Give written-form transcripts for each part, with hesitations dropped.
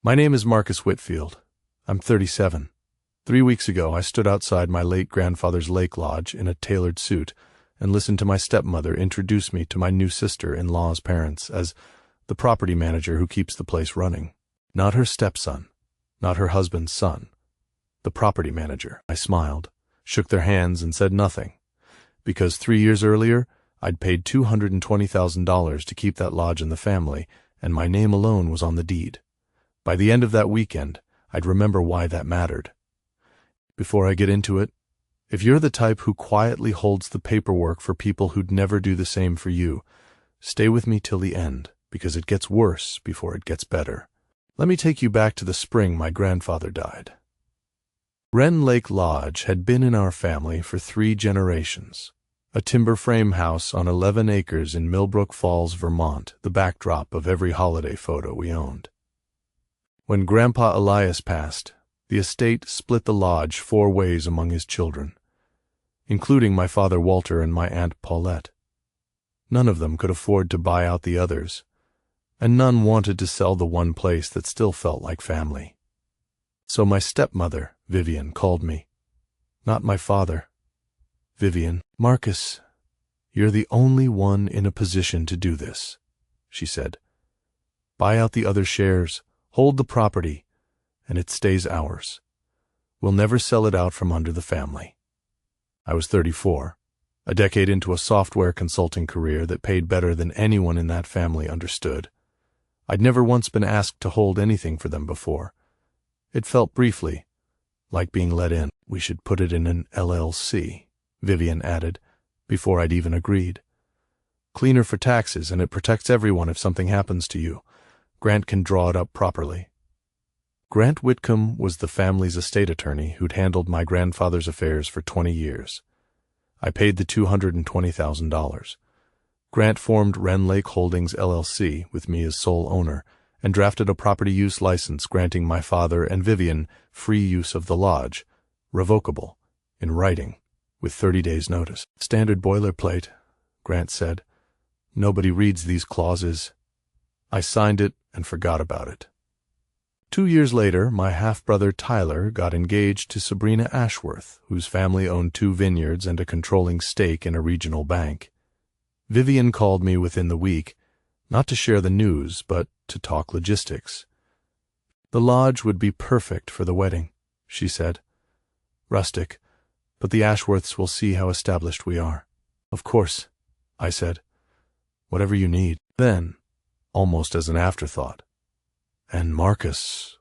My name is Marcus Whitfield. I'm 37. 3 weeks ago, I stood outside my late grandfather's lake lodge in a tailored suit and listened to my stepmother introduce me to my new sister-in-law's parents as the property manager who keeps the place running. Not her stepson, not her husband's son. The property manager. I smiled, shook their hands, and said nothing, because 3 years earlier, I'd paid $220,000 to keep that lodge in the family, and my name alone was on the deed. By the end of that weekend, I'd remember why that mattered. Before I get into it, if you're the type who quietly holds the paperwork for people who'd never do the same for you, stay with me till the end, because it gets worse before it gets better. Let me take you back to the spring my grandfather died. Wren Lake Lodge had been in our family for 3 generations. A timber frame house on 11 acres in Millbrook Falls, Vermont, the backdrop of every holiday photo we owned. When Grandpa Elias passed, the estate split the lodge 4 ways among his children, including my father Walter and my Aunt Paulette. None of them could afford to buy out the others, and none wanted to sell the one place that still felt like family. So my stepmother, Vivian, called me. Not my father. Vivian, Marcus, you're the only one in a position to do this, she said. Buy out the other shares, hold the property, and it stays ours. We'll never sell it out from under the family. I was 34, a decade into a software consulting career that paid better than anyone in that family understood. I'd never once been asked to hold anything for them before. It felt briefly like being let in. We should put it in an LLC, Vivian added, before I'd even agreed. Cleaner for taxes, and it protects everyone if something happens to you. Grant can draw it up properly. Grant Whitcomb was the family's estate attorney who'd handled my grandfather's affairs for 20 years. I paid the $220,000. Grant formed Wren Lake Holdings LLC with me as sole owner and drafted a property use license granting my father and Vivian free use of the lodge, revocable, in writing, with 30 days' notice. Standard boilerplate, Grant said. Nobody reads these clauses. I signed it and forgot about it. 2 years later, my half-brother Tyler got engaged to Sabrina Ashworth, whose family owned 2 vineyards and a controlling stake in a regional bank. Vivian called me within the week, not to share the news, but to talk logistics. The lodge would be perfect for the wedding, she said. Rustic, but the Ashworths will see how established we are. Of course, I said. Whatever you need. Then, almost as an afterthought, and Marcus.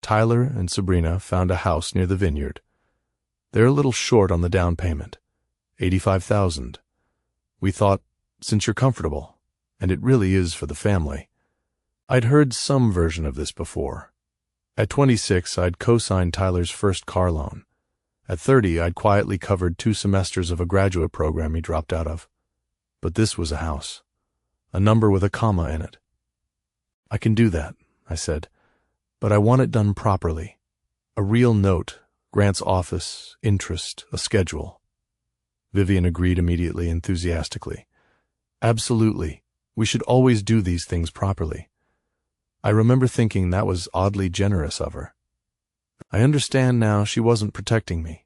Tyler and Sabrina found a house near the vineyard. They're a little short on the down payment, $85,000. We thought, since you're comfortable, and it really is for the family. I'd heard some version of this before. At 26, I'd co-signed Tyler's first car loan. At 30, I'd quietly covered 2 semesters of a graduate program he dropped out of. But this was a house, a number with a comma in it. I can do that, I said, but I want it done properly. A real note, Grant's office, interest, a schedule. Vivian agreed immediately, enthusiastically. Absolutely. We should always do these things properly. I remember thinking that was oddly generous of her. I understand now she wasn't protecting me.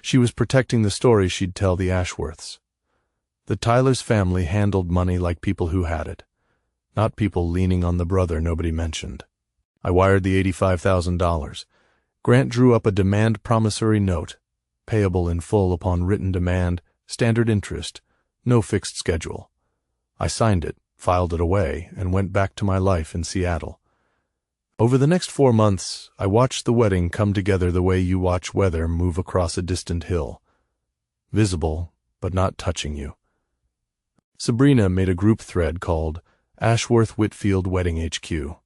She was protecting the story she'd tell the Ashworths. The Tyler's family handled money like people who had it, not people leaning on the brother nobody mentioned. I wired the $85,000. Grant drew up a demand promissory note, payable in full upon written demand, standard interest, no fixed schedule. I signed it, filed it away, and went back to my life in Seattle. Over the next 4 months, I watched the wedding come together the way you watch weather move across a distant hill. Visible, but not touching you. Sabrina made a group thread called Ashworth Whitfield Wedding HQ.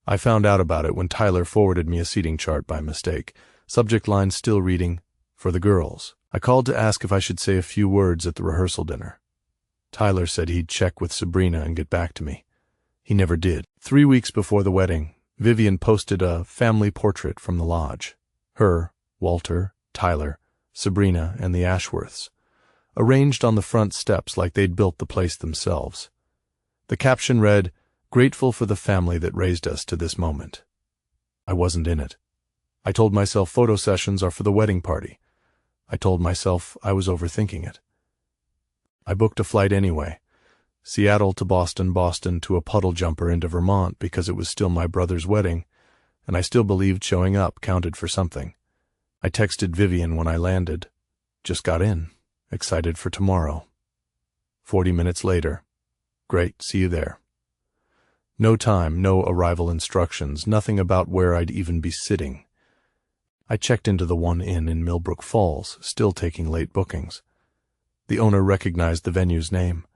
I found out about it when Tyler forwarded me a seating chart by mistake, subject line still reading, "For the girls." I called to ask if I should say a few words at the rehearsal dinner. Tyler said he'd check with Sabrina and get back to me. He never did. 3 weeks before the wedding, Vivian posted a family portrait from the lodge. Her, Walter, Tyler, Sabrina, and the Ashworths, arranged on the front steps like they'd built the place themselves. The caption read, "Grateful for the family that raised us to this moment." I wasn't in it. I told myself photo sessions are for the wedding party. I told myself I was overthinking it. I booked a flight anyway. Seattle to Boston, Boston to a puddle jumper into Vermont because it was still my brother's wedding, and I still believed showing up counted for something. I texted Vivian when I landed. Just got in. Excited for tomorrow. 40 minutes later. Great, see you there. No time, no arrival instructions, nothing about where I'd even be sitting. I checked into the one inn in Millbrook Falls, still taking late bookings. The owner recognized the venue's name.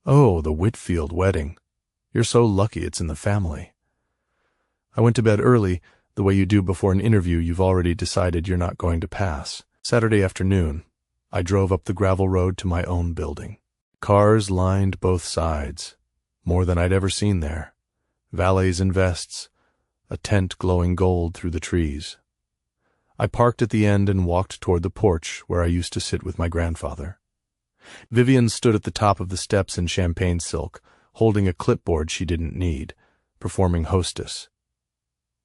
"Oh, the Whitfield wedding. You're so lucky it's in the family." I went to bed early, the way you do before an interview you've already decided you're not going to pass. Saturday afternoon, I drove up the gravel road to my own building. Cars lined both sides, more than I'd ever seen there. Valets in vests, a tent glowing gold through the trees. I parked at the end and walked toward the porch where I used to sit with my grandfather. Vivian stood at the top of the steps in champagne silk, holding a clipboard she didn't need, performing hostess.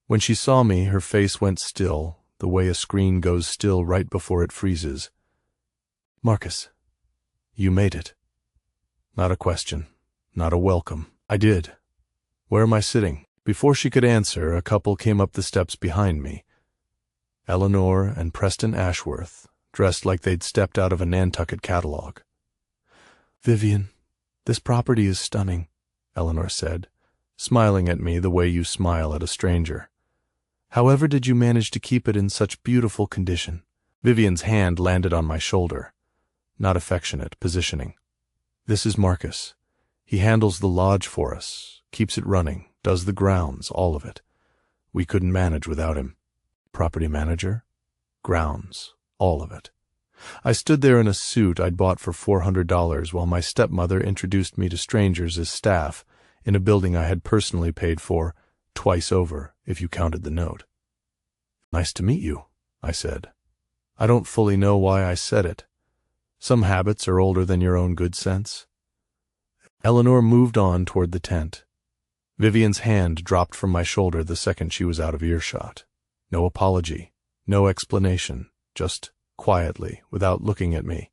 When she saw me, her face went still, the way a screen goes still right before it freezes. "Marcus, you made it." Not a question, not a welcome. I did. "Where am I sitting?" Before she could answer, a couple came up the steps behind me. Eleanor and Preston Ashworth, dressed like they'd stepped out of a Nantucket catalog. "Vivian, this property is stunning," Eleanor said, smiling at me the way you smile at a stranger. "However did you manage to keep it in such beautiful condition?" Vivian's hand landed on my shoulder. Not affectionate, positioning. "This is Marcus. He handles the lodge for us, keeps it running, does the grounds, all of it. We couldn't manage without him. Property manager, grounds, all of it." I stood there in a suit I'd bought for $400 while my stepmother introduced me to strangers as staff in a building I had personally paid for, twice over, if you counted the note. "Nice to meet you," I said. I don't fully know why I said it. Some habits are older than your own good sense. Eleanor moved on toward the tent. Vivian's hand dropped from my shoulder the second she was out of earshot. No apology, no explanation, just quietly, without looking at me.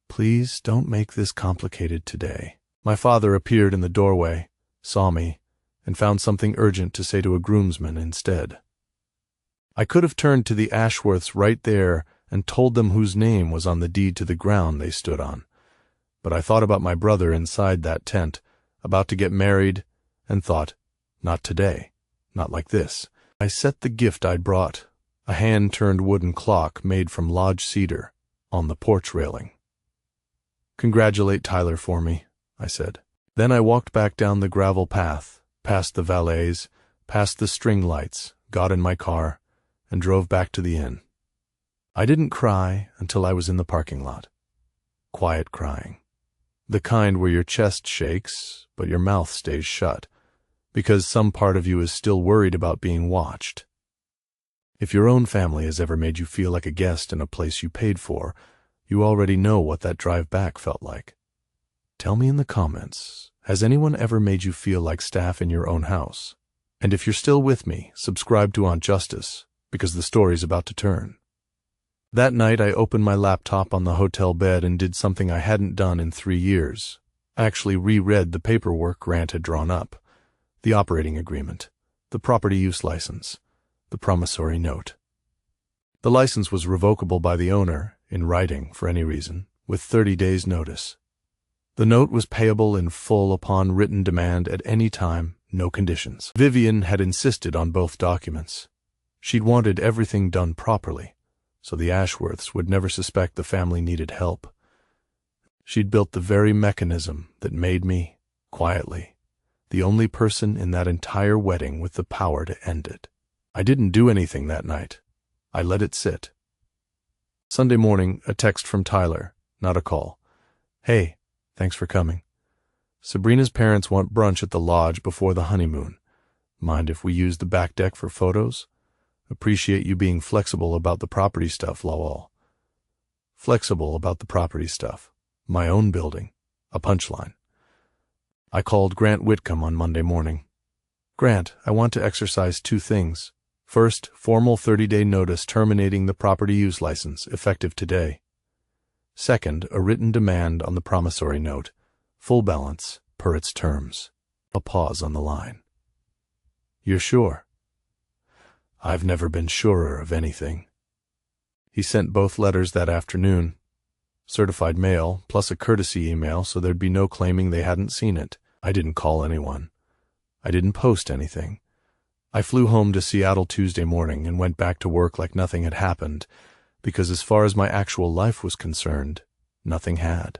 "Please don't make this complicated today." My father appeared in the doorway, saw me, and found something urgent to say to a groomsman instead. I could have turned to the Ashworths right there and told them whose name was on the deed to the ground they stood on. But I thought about my brother inside that tent, about to get married, and thought, not today, not like this. I set the gift I'd brought, a hand-turned wooden clock made from lodge cedar, on the porch railing. "Congratulate Tyler for me," I said. Then I walked back down the gravel path, past the valets, past the string lights, got in my car, and drove back to the inn. I didn't cry until I was in the parking lot. Quiet crying. The kind where your chest shakes, but your mouth stays shut, because some part of you is still worried about being watched. If your own family has ever made you feel like a guest in a place you paid for, you already know what that drive back felt like. Tell me in the comments, has anyone ever made you feel like staff in your own house? And if you're still with me, subscribe to Aunt Justice, because the story's about to turn. That night I opened my laptop on the hotel bed and did something I hadn't done in 3 years. I actually reread the paperwork Grant had drawn up. The operating agreement, the property use license, the promissory note. The license was revocable by the owner, in writing, for any reason, with 30 days' notice. The note was payable in full upon written demand at any time, no conditions. Vivian had insisted on both documents. She'd wanted everything done properly, so the Ashworths would never suspect the family needed help. She'd built the very mechanism that made me, quietly, the only person in that entire wedding with the power to end it. I didn't do anything that night. I let it sit. Sunday morning, a text from Tyler, not a call. "Hey, thanks for coming. Sabrina's parents want brunch at the lodge before the honeymoon. Mind if we use the back deck for photos? Appreciate you being flexible about the property stuff, lol." Flexible about the property stuff. My own building. A punchline. I called Grant Whitcomb on Monday morning. Grant, I want to exercise two things. First, formal 30-day notice terminating the property use license, effective today. Second, a written demand on the promissory note, full balance, per its terms. A pause on the line. You're sure? I've never been surer of anything. He sent both letters that afternoon. Certified mail, plus a courtesy email so there'd be no claiming they hadn't seen it. I didn't call anyone. I didn't post anything. I flew home to Seattle Tuesday morning and went back to work like nothing had happened, because as far as my actual life was concerned, nothing had.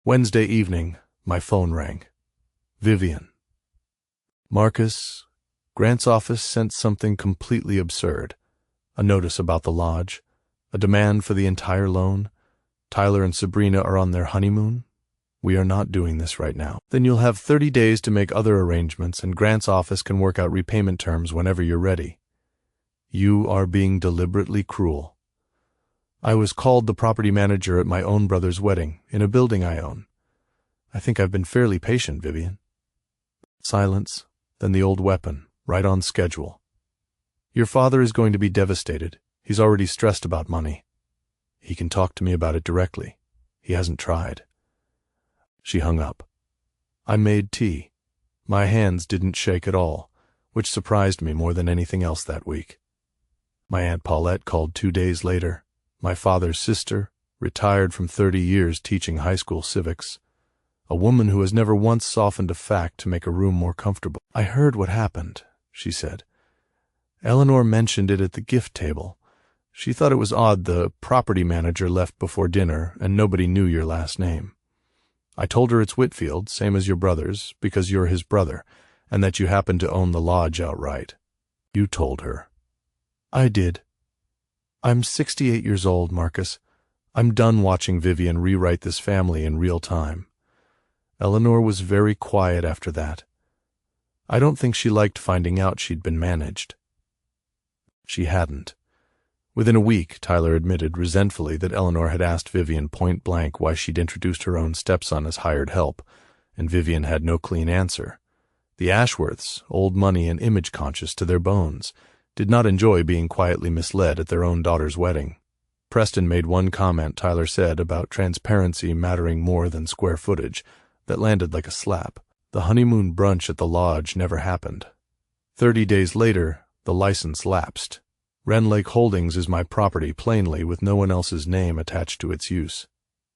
Wednesday evening, my phone rang. Vivian. Marcus, Grant's office sent something completely absurd. A notice about the lodge, a demand for the entire loan. Tyler and Sabrina are on their honeymoon. We are not doing this right now. Then you'll have 30 days to make other arrangements, and Grant's office can work out repayment terms whenever you're ready. You are being deliberately cruel. I was called the property manager at my own brother's wedding, in a building I own. I think I've been fairly patient, Vivian. Silence, then the old weapon, right on schedule. Your father is going to be devastated. He's already stressed about money. He can talk to me about it directly. He hasn't tried. She hung up. I made tea. My hands didn't shake at all, which surprised me more than anything else that week. My Aunt Paulette called 2 days later. My father's sister, retired from 30 years teaching high school civics. A woman who has never once softened a fact to make a room more comfortable. I heard what happened, she said. Eleanor mentioned it at the gift table. She thought it was odd the property manager left before dinner and nobody knew your last name. I told her it's Whitfield, same as your brother's, because you're his brother, and that you happen to own the lodge outright. You told her. I did. I'm 68 years old, Marcus. I'm done watching Vivian rewrite this family in real time. Eleanor was very quiet after that. I don't think she liked finding out she'd been managed. She hadn't. Within a week, Tyler admitted resentfully that Eleanor had asked Vivian point-blank why she'd introduced her own stepson as hired help, and Vivian had no clean answer. The Ashworths, old money and image-conscious to their bones, did not enjoy being quietly misled at their own daughter's wedding. Preston made one comment Tyler said about transparency mattering more than square footage that landed like a slap. The honeymoon brunch at the lodge never happened. 30 days later, the license lapsed. Wren Lake Holdings is my property plainly with no one else's name attached to its use.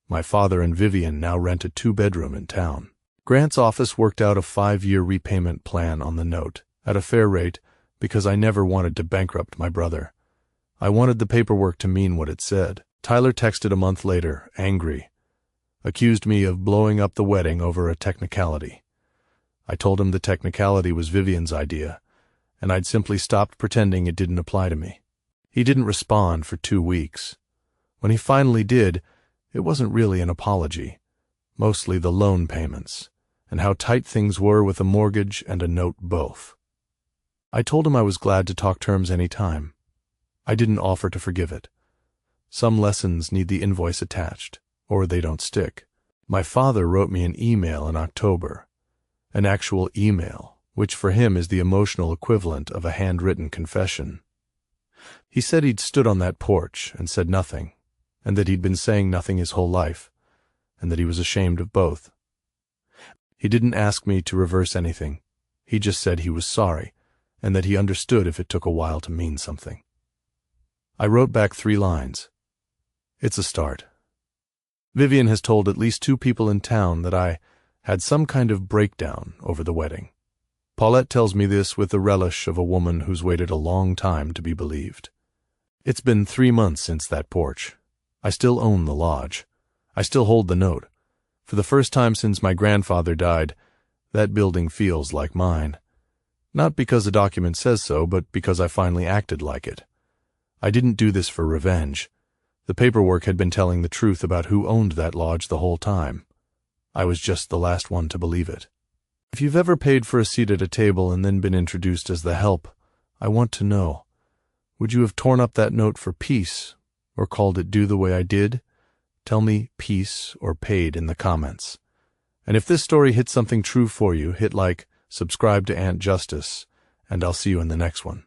My father and Vivian now rent a 2-bedroom in town. Grant's office worked out a 5-year repayment plan on the note, at a fair rate, because I never wanted to bankrupt my brother. I wanted the paperwork to mean what it said. Tyler texted a month later, angry. Accused me of blowing up the wedding over a technicality. I told him the technicality was Vivian's idea, and I'd simply stopped pretending it didn't apply to me. He didn't respond for 2 weeks. When he finally did, it wasn't really an apology, mostly the loan payments, and how tight things were with a mortgage and a note both. I told him I was glad to talk terms any time. I didn't offer to forgive it. Some lessons need the invoice attached, or they don't stick. My father wrote me an email in October, an actual email, which for him is the emotional equivalent of a handwritten confession. He said he'd stood on that porch and said nothing, and that he'd been saying nothing his whole life, and that he was ashamed of both. He didn't ask me to reverse anything. He just said he was sorry, and that he understood if it took a while to mean something. I wrote back 3 lines. It's a start. Vivian has told at least 2 people in town that I had some kind of breakdown over the wedding. Paulette tells me this with the relish of a woman who's waited a long time to be believed. It's been 3 months since that porch. I still own the lodge. I still hold the note. For the first time since my grandfather died, that building feels like mine. Not because the document says so, but because I finally acted like it. I didn't do this for revenge. The paperwork had been telling the truth about who owned that lodge the whole time. I was just the last one to believe it. If you've ever paid for a seat at a table and then been introduced as the help, I want to know, would you have torn up that note for peace, or called it do the way I did? Tell me peace or paid in the comments. And if this story hit something true for you, hit like, subscribe to Aunt Justice, and I'll see you in the next one.